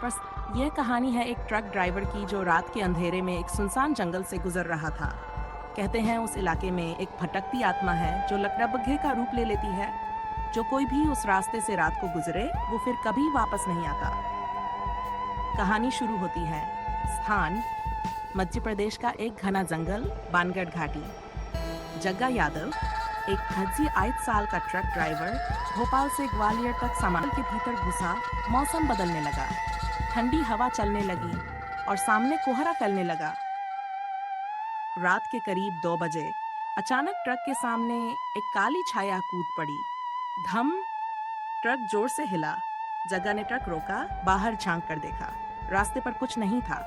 बस यह कहानी है एक ट्रक ड्राइवर की जो रात के अंधेरे में एक सुनसान जंगल से गुजर रहा था। कहते हैं उस इलाके में एक भटकती आत्मा है जो लकड़बग्घे का रूप ले लेती है। जो कोई भी उस रास्ते से रात को गुजरे वो फिर कभी वापस नहीं आता। कहानी शुरू होती है। स्थान मध्य प्रदेश का एक घना जंगल, बानगढ़ घाटी। जग्गा यादव, एक धज्जी 8 साल का ट्रक ड्राइवर, भोपाल से ग्वालियर तक सामान के भीतर घुसा। मौसम बदलने लगा, ठंडी हवा चलने लगी और सामने कोहरा फैलने लगा। रात के करीब 2 बजे अचानक ट्रक के सामने एक काली छाया कूद पड़ी। धम! ट्रक जोर से हिला। जग्गा ने ट्रक रोका, बाहर झांक कर देखा। रास्ते पर कुछ नहीं था,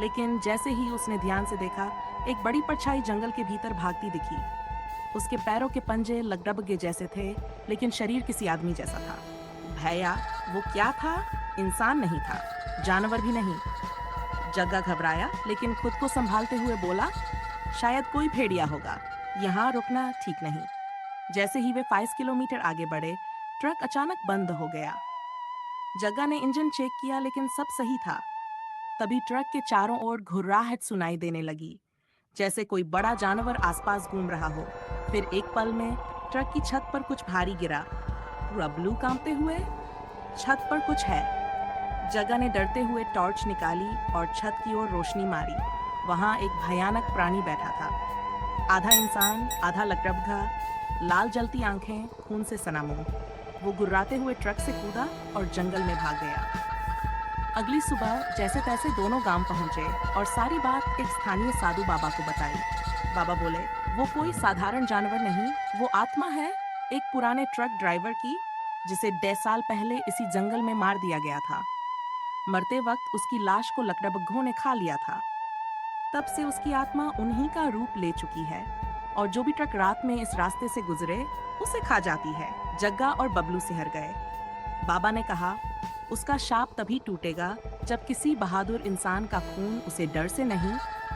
लेकिन जैसे ही उसने ध्यान से देखा, एक बड़ी परछाई जंगल के भीतर भागती दिखी। उसके पैरों के पंजे लकड़बग्घे जैसे थे, लेकिन शरीर किसी आदमी जैसा था। भैया, वो क्या था? इंसान नहीं था, जानवर भी नहीं। जग्गा घबराया, लेकिन खुद को संभालते हुए बोला, शायद कोई भेड़िया होगा। यहाँ रुकना ठीक नहीं। जैसे ही वे 5 किलोमीटर आगे बढ़े, ट्रक अचानक बंद हो गया। जग्गा ने इंजन चेक किया, लेकिन सब सही था। तभी ट्रक के चारों ओर घुर्राहट सुनाई देने लगी, जैसे कोई बड़ा जानवर आसपास घूम रहा हो। फिर एक पल में ट्रक की छत पर कुछ भारी गिरा। पूरा ब्लू कांपते हुए, छत पर कुछ है। जग्गा ने डरते हुए टॉर्च निकाली और छत की ओर रोशनी मारी। वहां एक भयानक प्राणी बैठा था, आधा इंसान आधा लकड़बग्घा, लाल जलती आंखें, खून से सना मुंह। वो गुर्राते हुए ट्रक से कूदा और जंगल में भाग गया। अगली सुबह जैसे तैसे दोनों गांव पहुंचे और सारी बात एक स्थानीय साधु बाबा को बताई। बाबा बोले, वो कोई साधारण जानवर नहीं, वो आत्मा है एक पुराने ट्रक ड्राइवर की, जिसे 1.5 साल पहले इसी जंगल में मार दिया गया था। मरते वक्त उसकी लाश को लकड़बग्घों ने खा लिया था। तब से उसकी आत्मा उन्हीं का रूप ले चुकी है और जो भी ट्रक रात में इस रास्ते से गुजरे उसे खा जाती है। जग्गा और बबलू सिहर गए। बाबा ने कहा, उसका शाप तभी टूटेगा जब किसी बहादुर इंसान का खून उसे डर से नहीं,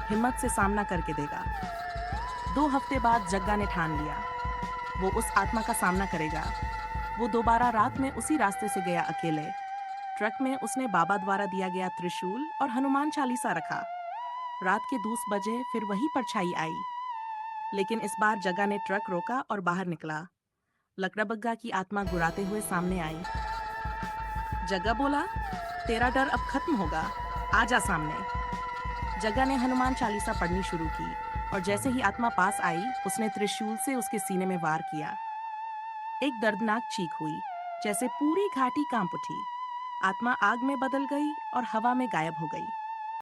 हिम्मत से सामना करके देगा। 2 हफ्ते बाद जग्गा ने ठान लिया, वो उस आत्मा का सामना करेगा। वो दोबारा रात में उसी रास्ते से गया अकेले। ट्रक में उसने बाबा द्वारा दिया गया त्रिशूल और हनुमान चालीसा रखा। रात के 2 बजे फिर वही परछाई आई, लेकिन इस बार जग्गा ने ट्रक रोका और बाहर निकला। लकड़बग्घा की आत्मा गुर्राते हुए सामने आई। जग्गा बोला, तेरा डर अब खत्म होगा, आ जा सामने। जग्गा ने हनुमान चालीसा पढ़नी शुरू की और जैसे ही आत्मा पास आई, उसने त्रिशूल से उसके सीने में वार किया। एक दर्दनाक चीख हुई, जैसे पूरी घाटी कांप उठी। आत्मा आग में बदल गई और हवा में गायब हो गई।